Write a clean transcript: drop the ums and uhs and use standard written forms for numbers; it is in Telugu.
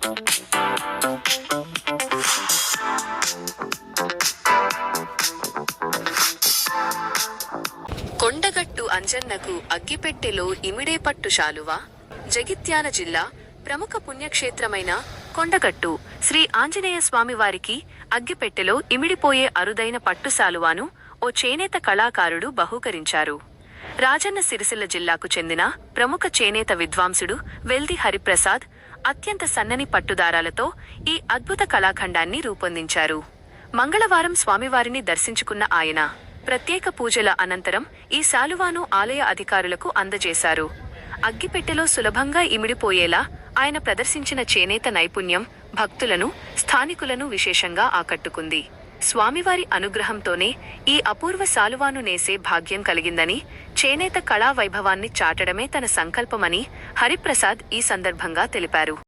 కొండగట్టు అంజన్నకు అగ్గిపెట్టెలో ఇమిడే పట్టు శాలువా. జగిత్యాల జిల్లా ప్రముఖ పుణ్యక్షేత్రమైన కొండగట్టు శ్రీ ఆంజనేయ స్వామివారికి అగ్గిపెట్టెలో ఇమిడిపోయే అరుదైన పట్టు శాలువాను ఓ చేనేత కళాకారుడు బహూకరించారు. రాజన్న సిరిసిల్ల జిల్లాకు చెందిన ప్రముఖ చేనేత విద్వాంసుడు వెల్ది హరిప్రసాద్ అత్యంత సన్నని పట్టుదారాలతో ఈ అద్భుత కళాఖండాన్ని రూపొందించారు. మంగళవారం స్వామివారిని దర్శించుకున్న ఆయన ప్రత్యేక పూజల అనంతరం ఈ శాలువాను ఆలయ అధికారులకు అందజేశారు. అగ్గిపెట్టెలో సులభంగా ఇమిడిపోయేలా ఆయన ప్రదర్శించిన చేనేత నైపుణ్యం భక్తులను, స్థానికులను విశేషంగా ఆకట్టుకుంది. స్వామివారి అనుగ్రహంతోనే ఈ అపూర్వ శాలువాను నేసే భాగ్యం కలిగిందని, చేనేత కళా వైభవాన్ని చాటడమే తన సంకల్పమని హరిప్రసాద్ ఈ సందర్భంగా తెలిపారు.